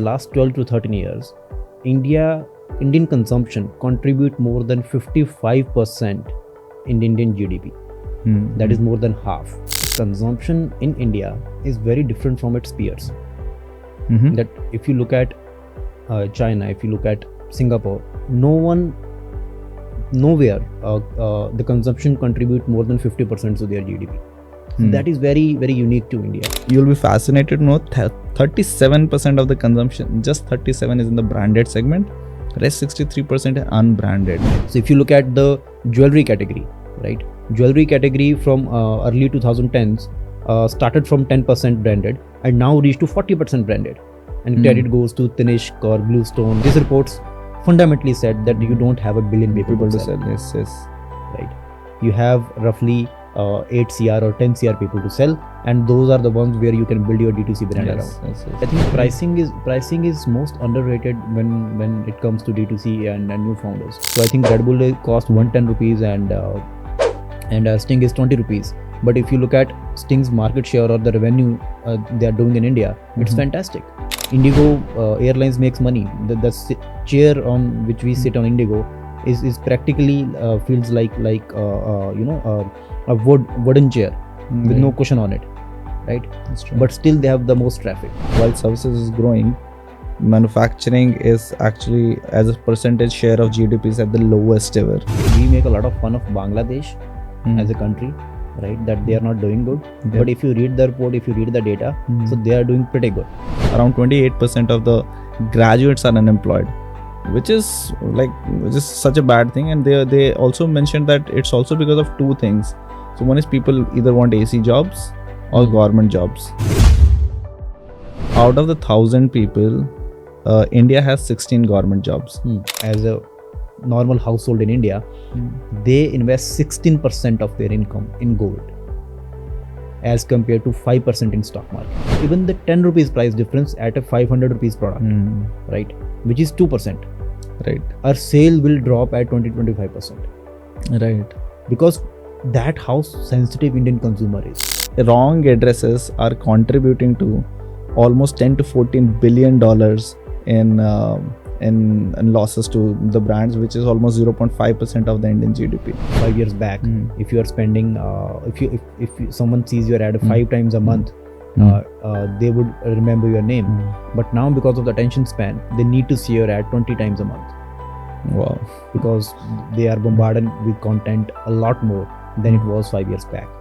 last 12 to 13 years, Indian consumption contribute more than 55% in Indian GDP. That is more than half. Consumption in India is very different from its peers. That if you look at China, if you look at Singapore, nowhere the consumption contribute more than 50% to their GDP. That is very, very unique to India. You'll be fascinated to know 37% of the consumption, just 37 is in the branded segment, rest 63% is unbranded. So if you look at the jewelry category, right? Jewelry category from early 2010s started from 10% branded and now reached to 40% branded. And credit goes to Tanishq or Bluestone. These reports fundamentally said that you don't have a billion people to sell. Yes. Right? You have roughly 8 CR or 10 CR people to sell, and those are the ones where you can build your D2C brand around. Yes. I think pricing is most underrated when it comes to D2C and new founders. So I think Redbull cost 110 rupees and Sting is 20 rupees. But if you look at Sting's market share or the revenue they are doing in India, it's fantastic. Indigo Airlines makes money. The chair on which we sit on Indigo is practically feels like a wooden chair with no cushion on it, right? That's true. But still they have the most traffic. While services is growing, manufacturing is actually, as a percentage share of GDP, is at the lowest ever. We make a lot of fun of Bangladesh as a country, right? That they are not doing good. Yeah. But if you read the report, if you read the data, so they are doing pretty good. Around 28% of the graduates are unemployed, which is such a bad thing. And they also mentioned that it's also because of two things. So one is people either want AC jobs or government jobs. Out of the 1,000 people, India has 16 government jobs. As a normal household in India, they invest 16% of their income in gold as compared to 5% in stock market. Even the 10 rupees price difference at a 500 rupees product, right, which is 2%, right, our sale will drop at 20-25%, right, because that how sensitive Indian consumer is. Wrong addresses are contributing to almost 10 to 14 billion dollars in losses to the brands, which is almost 0.5% of the Indian GDP. 5 years back, if you are spending, if someone sees your ad 5 times a month, they would remember your name. But now, because of the attention span, they need to see your ad 20 times a month. Wow. Because they are bombarded with content a lot more than it was 5 years back.